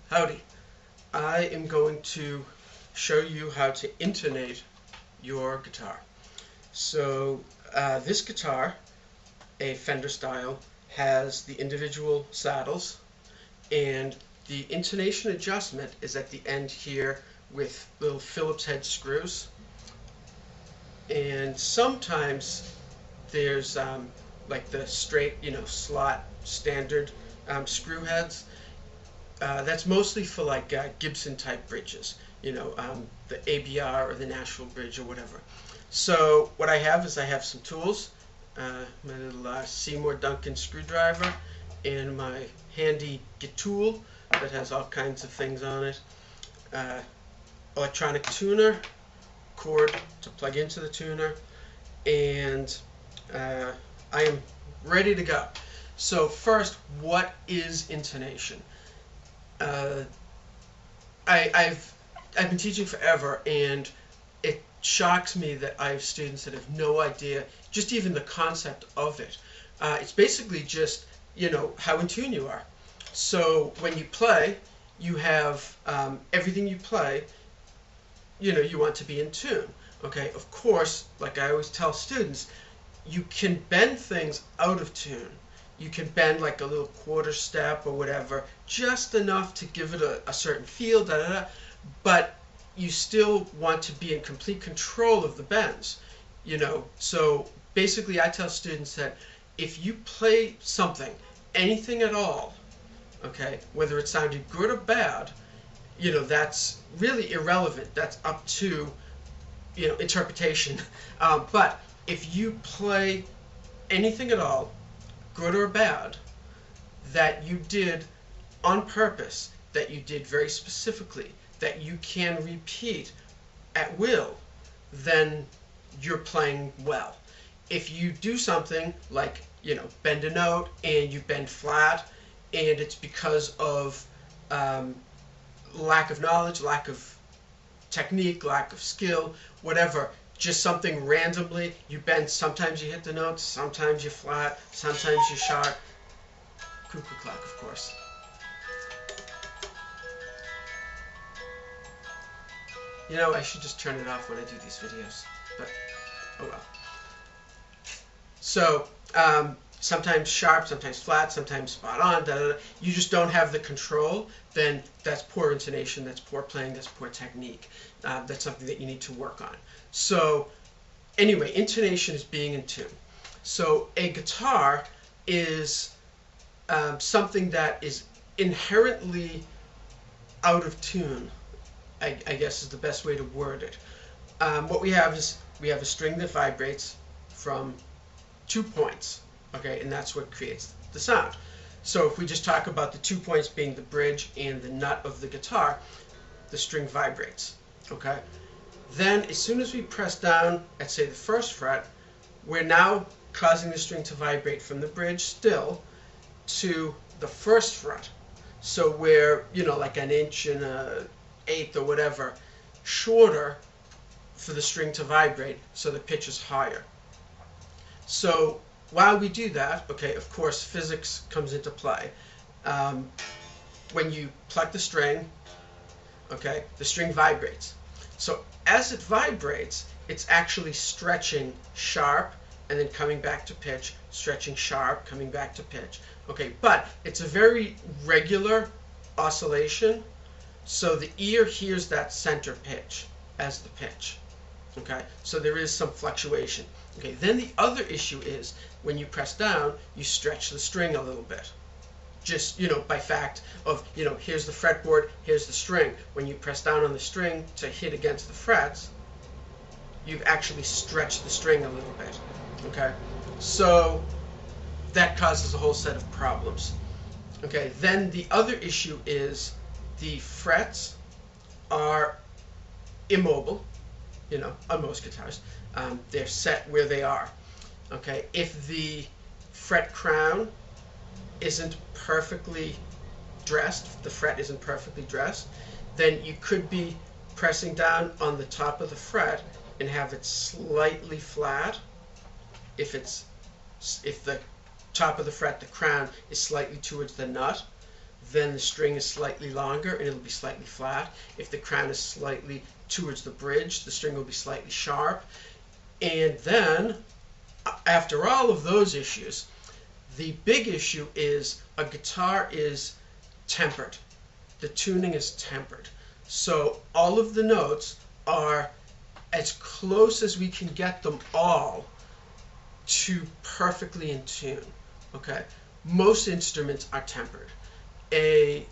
Howdy. I am going to show you how to intonate your guitar. So this guitar, a Fender style, has the individual saddles, and the intonation adjustment is at the end here with little Phillips head screws. And sometimes there's like the straight, slot standard screw heads. That's mostly for like Gibson type bridges, the ABR or the Nashville bridge or whatever. So what I have is I have some tools, my little Seymour Duncan screwdriver, and my handy tool that has all kinds of things on it. Electronic tuner, cord to plug into the tuner, and I am ready to go. So first, what is intonation? I've been teaching forever, and it shocks me that I have students that have no idea, just even the concept of it. It's basically just, how in tune you are. So when you play, you have everything you play, you want to be in tune. Okay, of course, like I always tell students, you can bend things out of tune. You can bend like a little quarter step or whatever, just enough to give it a certain feel, but you still want to be in complete control of the bends, So basically I tell students that if you play something, anything at all, okay, whether it sounded good or bad, that's really irrelevant. That's up to, interpretation. But if you play anything at all, good or bad, that you did on purpose, that you did very specifically, that you can repeat at will, then you're playing well. If you do something like, bend a note and you bend flat, and it's because of lack of knowledge, lack of technique, lack of skill, whatever, just something randomly, you bend, sometimes you hit the notes, sometimes you're flat, sometimes you're sharp. Cuckoo clock, of course. I should just turn it off when I do these videos, but oh well. So, sometimes sharp, sometimes flat, sometimes spot on, You just don't have the control, then that's poor intonation, that's poor playing, that's poor technique. That's something that you need to work on. So anyway, intonation is being in tune. So a guitar is something that is inherently out of tune, I guess is the best way to word it. What we have is we have a string that vibrates from 2 points, okay, and that's what creates the sound. So if we just talk about the 2 points being the bridge and the nut of the guitar, the string vibrates, okay? Then as soon as we press down at, say, the first fret, we're now causing the string to vibrate from the bridge still to the first fret. So we're, like an inch and an eighth or whatever shorter for the string to vibrate, so the pitch is higher. So while we do that, okay, of course physics comes into play. When you pluck the string, okay, the string vibrates. So as it vibrates, it's actually stretching sharp and then coming back to pitch, stretching sharp, coming back to pitch. Okay, but it's a very regular oscillation, so the ear hears that center pitch as the pitch. Okay, so there is some fluctuation. Okay, then the other issue is when you press down, you stretch the string a little bit. Just, by fact of, here's the fretboard, here's the string. When you press down on the string to hit against the frets, you've actually stretched the string a little bit. Okay, so that causes a whole set of problems. Okay, then the other issue is the frets are immobile, on most guitars. They're set where they are. Okay, if the fret crown isn't perfectly dressed, the fret isn't perfectly dressed, then you could be pressing down on the top of the fret and have it slightly flat. If the top of the fret, the crown, is slightly towards the nut, then the string is slightly longer and it'll be slightly flat. If the crown is slightly towards the bridge, the string will be slightly sharp. And then, after all of those issues, the big issue is a guitar is tempered. The tuning is tempered. So all of the notes are as close as we can get them all to perfectly in tune. Okay? Most instruments are tempered. A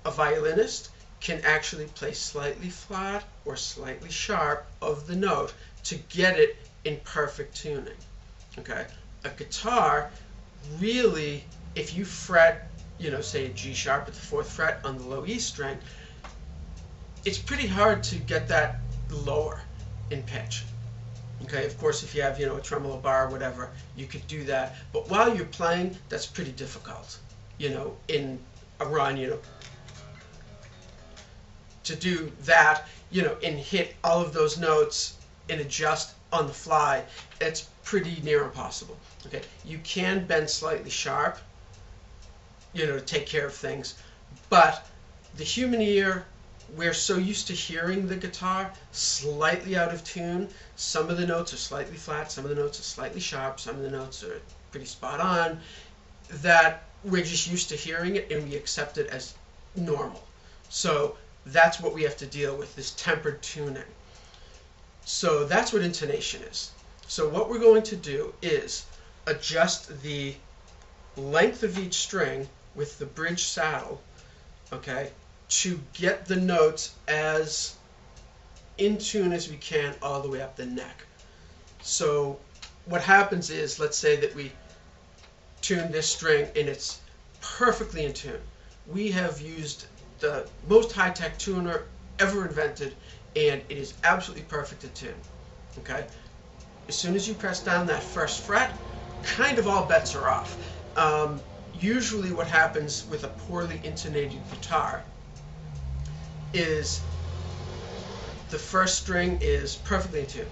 violinist can actually play slightly flat or slightly sharp of the note to get it in perfect tuning. Okay? A guitar, really, if you fret, say a G sharp at the 4th fret on the low E string, it's pretty hard to get that lower in pitch. Okay, of course, if you have, a tremolo bar or whatever, you could do that. But while you're playing, that's pretty difficult, in a run, to do that, and hit all of those notes and adjust on the fly. It's pretty near impossible. Okay, you can bend slightly sharp, to take care of things, but the human ear, we're so used to hearing the guitar slightly out of tune. Some of the notes are slightly flat, some of the notes are slightly sharp, some of the notes are pretty spot on, that we're just used to hearing it and we accept it as normal. So that's what we have to deal with, this tempered tuning. So that's what intonation is. So what we're going to do is adjust the length of each string with the bridge saddle, okay, to get the notes as in tune as we can all the way up the neck. So what happens is, let's say that we tune this string and it's perfectly in tune. We have used the most high-tech tuner ever invented, and it is absolutely perfect in tune. Okay? As soon as you press down that 1st fret, kind of all bets are off. Usually what happens with a poorly intonated guitar is the 1st string is perfectly in tune.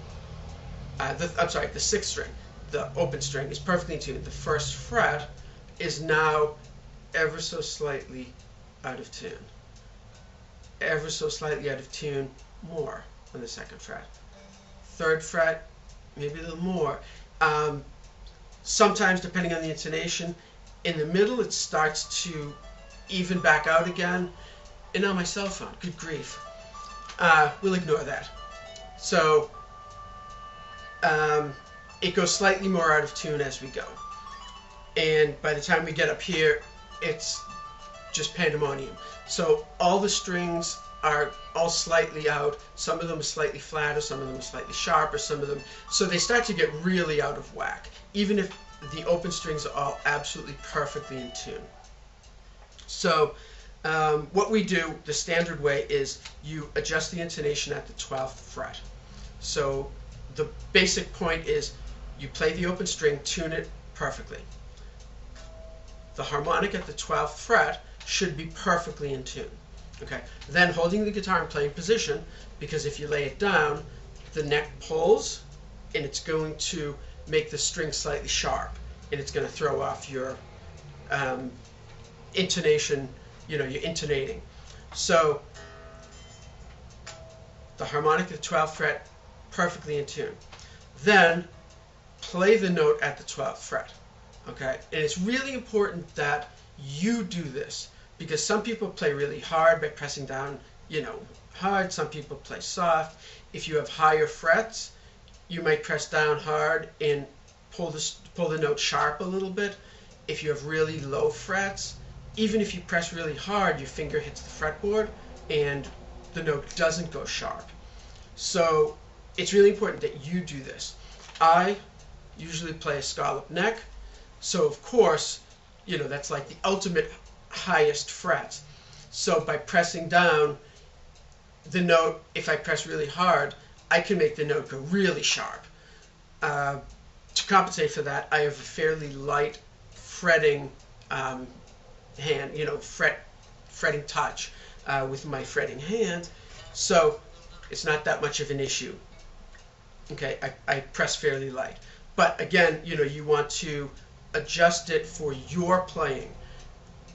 The 6th string, the open string, is perfectly in tune. The 1st fret is now ever so slightly out of tune. Ever so slightly out of tune more on the 2nd fret. 3rd fret, maybe a little more. Sometimes, depending on the intonation, in the middle it starts to even back out again. And on my cell phone, good grief. We'll ignore that. So it goes slightly more out of tune as we go. And by the time we get up here, it's just pandemonium. So all the strings are all slightly out. Some of them are slightly flatter, some of them are slightly sharper, some of them... So they start to get really out of whack, even if the open strings are all absolutely perfectly in tune. So what we do, the standard way, is you adjust the intonation at the 12th fret. So the basic point is you play the open string, tune it perfectly. The harmonic at the 12th fret should be perfectly in tune. Okay. Then holding the guitar in playing position, because if you lay it down, the neck pulls and it's going to make the string slightly sharp, and it's going to throw off your intonation, you're intonating. So the harmonic at the 12th fret, perfectly in tune. Then play the note at the 12th fret. Okay? And it's really important that you do this, because some people play really hard by pressing down, hard. Some people play soft. If you have higher frets, you might press down hard and pull the note sharp a little bit. If you have really low frets, even if you press really hard, your finger hits the fretboard and the note doesn't go sharp. So it's really important that you do this. I usually play a scallop neck, so of course, that's like the ultimate highest frets. So by pressing down the note, if I press really hard, I can make the note go really sharp. To compensate for that, I have a fairly light fretting hand, fretting touch with my fretting hand, so it's not that much of an issue. Okay, I press fairly light. But again, you want to adjust it for your playing.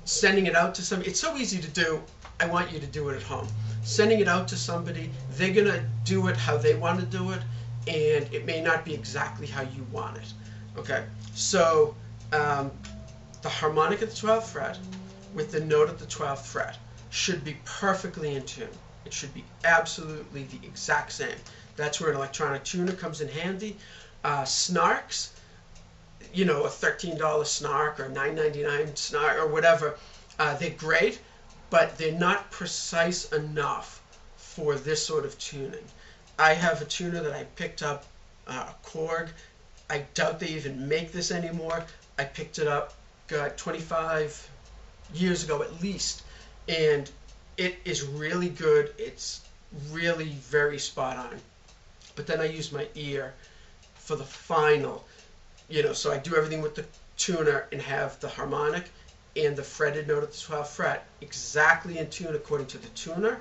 Sending it out to somebody, it's so easy to do. I want you to do it at home. Sending it out to somebody, they're going to do it how they want to do it, and it may not be exactly how you want it. Okay, so the harmonic at the 12th fret with the note at the 12th fret should be perfectly in tune. It should be absolutely the exact same. That's where an electronic tuner comes in handy. Snarks, you know, a $13 snark or a $9.99 snark or whatever, they're great, but they're not precise enough for this sort of tuning. I have a tuner that I picked up, a Korg. I doubt they even make this anymore. I picked it up, 25 years ago at least, and it is really good. It's really very spot on. But then I use my ear for the final, you know, so I do everything with the tuner and have the harmonic and the fretted note at the 12th fret exactly in tune according to the tuner,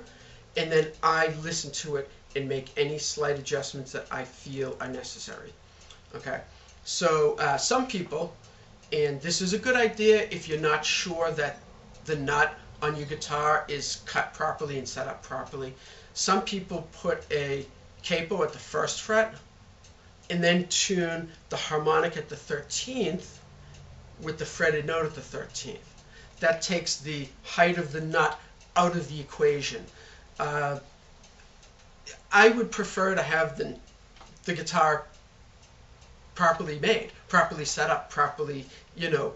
and then I listen to it and make any slight adjustments that I feel are necessary. Okay, so some people, and this is a good idea if you're not sure that the nut on your guitar is cut properly and set up properly. Some people put a capo at the 1st fret and then tune the harmonic at the 13th with the fretted note at the 13th. That takes the height of the nut out of the equation. I would prefer to have the guitar properly made, properly set up, properly, you know,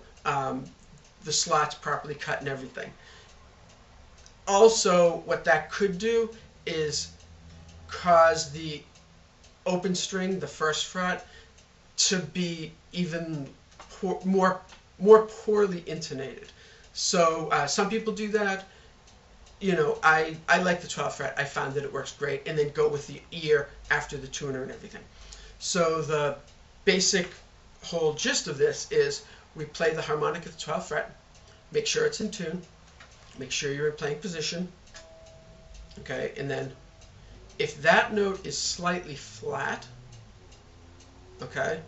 the slots properly cut and everything. Also, what that could do is cause the open string, the 1st fret, to be even more poorly intonated. So some people do that. You know, I like the 12th fret. I found that it works great, and then go with the ear after the tuner and everything. So the basic whole gist of this is we play the harmonic at the 12th fret, make sure it's in tune, make sure you're in playing position, okay, and then if that note is slightly flat, okay,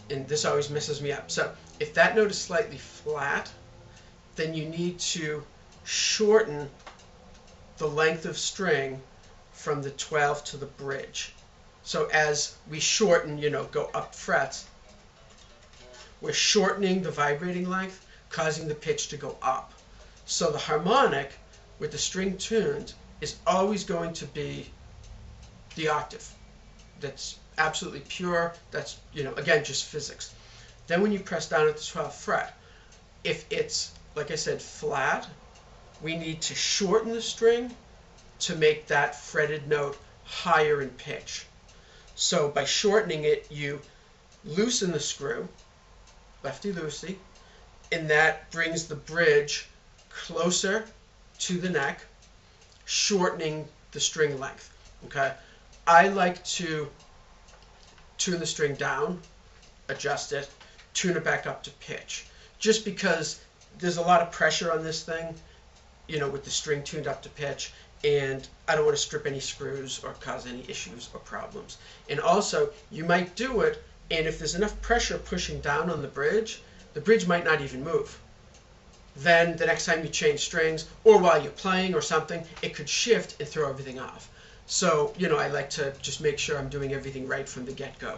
and this always messes me up, so if that note is slightly flat, then you need to shorten the length of string from the 12th to the bridge. So as we shorten, you know, go up frets, we're shortening the vibrating length, causing the pitch to go up. So the harmonic with the string tuned is always going to be the octave. That's absolutely pure. That's, you know, again, just physics. Then when you press down at the 12th fret, if it's, like I said, flat, we need to shorten the string to make that fretted note higher in pitch. So by shortening it, you loosen the screw, lefty-loosey, and that brings the bridge closer to the neck, shortening the string length. Okay, I like to tune the string down, adjust it, tune it back up to pitch, just because there's a lot of pressure on this thing, you know, with the string tuned up to pitch, and I don't want to strip any screws or cause any issues or problems. And also, you might do it, and if there's enough pressure pushing down on the bridge might not even move. Then the next time you change strings, or while you're playing or something, it could shift and throw everything off. So, you know, I like to just make sure I'm doing everything right from the get-go.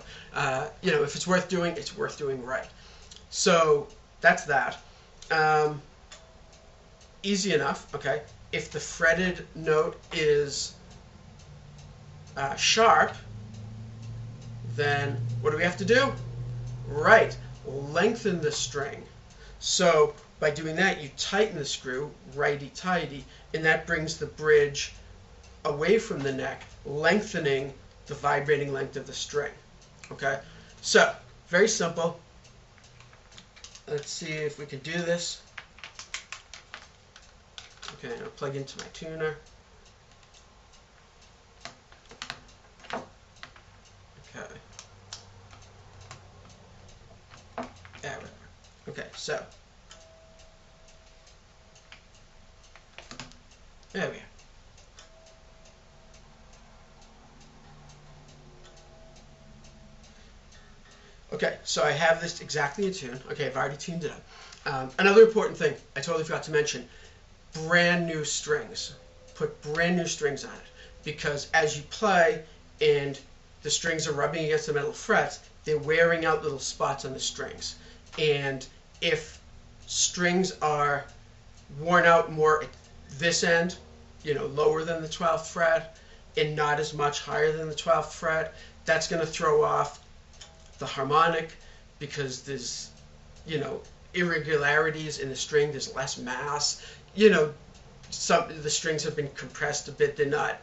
You know, if it's worth doing, it's worth doing right. So that's that. Easy enough, okay? If the fretted note is sharp, then what do we have to do? Right, lengthen the string. So by doing that, you tighten the screw, righty-tighty, and that brings the bridge away from the neck, lengthening the vibrating length of the string. Okay, so very simple. Let's see if we can do this. Okay, I'll plug into my tuner. Okay. There we go. Okay, so there we are. Okay, so I have this exactly in tune. Okay, I've already tuned it up. Another important thing I totally forgot to mention, brand new strings. Put brand new strings on it, because as you play and the strings are rubbing against the metal frets, they're wearing out little spots on the strings. And if strings are worn out more at this end, lower than the 12th fret and not as much higher than the 12th fret, that's going to throw off the harmonic, because there's, irregularities in the string. There's less mass. Some of the strings have been compressed a bit. They're not,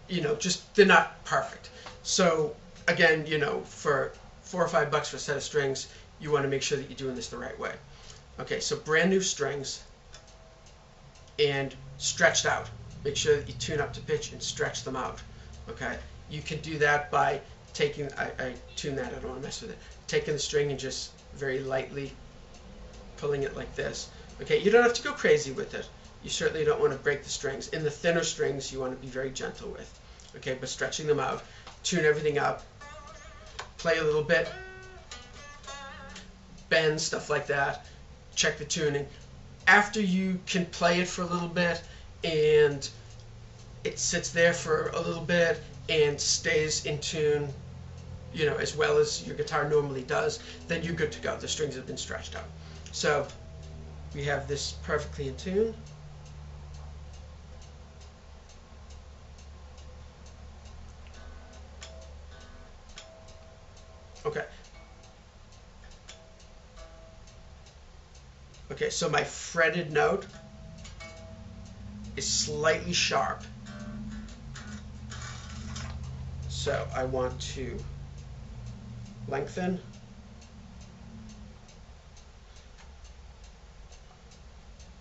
they're not perfect. So again, for $4 or $5 for a set of strings, you want to make sure that you're doing this the right way. Okay, so brand new strings and stretched out. Make sure that you tune up to pitch and stretch them out. Okay, you can do that by taking, I tune that, I don't want to mess with it, taking the string and just very lightly pulling it like this. Okay, you don't have to go crazy with it. You certainly don't want to break the strings. In the thinner strings, you want to be very gentle with. Okay, but stretching them out, tune everything up, play a little bit, bend, stuff like that, check the tuning. After you can play it for a little bit and it sits there for a little bit and stays in tune, as well as your guitar normally does, then you're good to go. The strings have been stretched out. So we have this perfectly in tune. Okay. Okay, so my fretted note is slightly sharp. So I want to lengthen.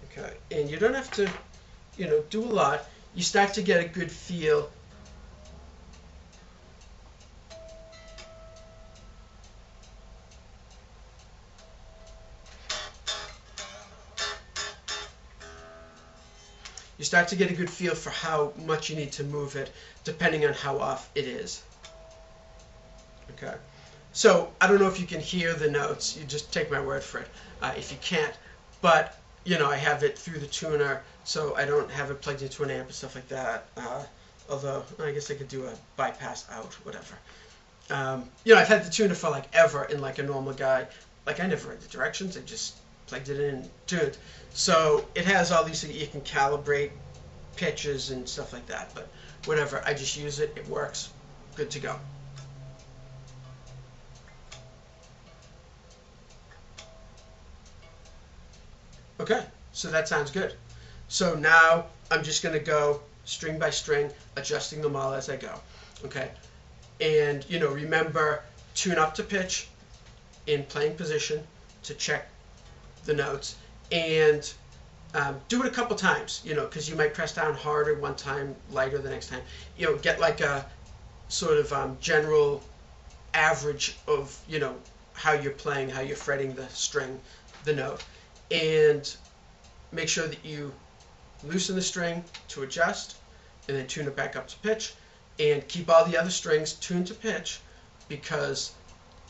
Okay, and you don't have to, do a lot. You start to get a good feel. You start to get a good feel for how much you need to move it, depending on how off it is. Okay, so I don't know if you can hear the notes. You just take my word for it if you can't. But I have it through the tuner, so I don't have it plugged into an amp and stuff like that. Although I guess I could do a bypass out, whatever. I've had the tuner for like ever, and like a normal guy, like I never read the directions. I just plugged it in and tuned. So it has all these things. You can calibrate pitches and stuff like that, but whatever. I just use it. It works. Good to go. Okay, so that sounds good. So now I'm just going to go string by string, adjusting them all as I go. Okay, and remember, tune up to pitch in playing position to check the notes, and do it a couple times, because you might press down harder one time, lighter the next time. Get like a sort of general average of, how you're playing, how you're fretting the string, the note, and make sure that you loosen the string to adjust, and then tune it back up to pitch, and keep all the other strings tuned to pitch, because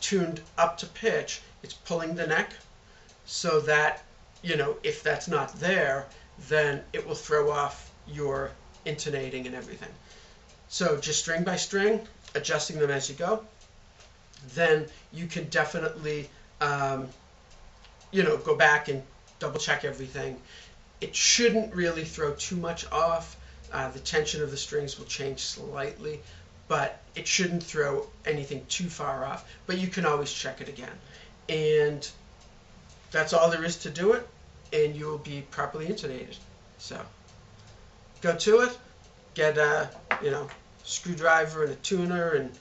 tuned up to pitch, it's pulling the neck, so that, if that's not there, then it will throw off your intonating and everything. So just string by string, adjusting them as you go. Then you can definitely, go back and double check everything. It shouldn't really throw too much off. The tension of the strings will change slightly, but it shouldn't throw anything too far off. But you can always check it again. And that's all there is to do it, and you will be properly intonated. So go to it, get a screwdriver and a tuner and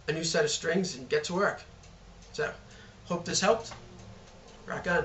a new set of strings, and get to work. So hope this helped. Rock on.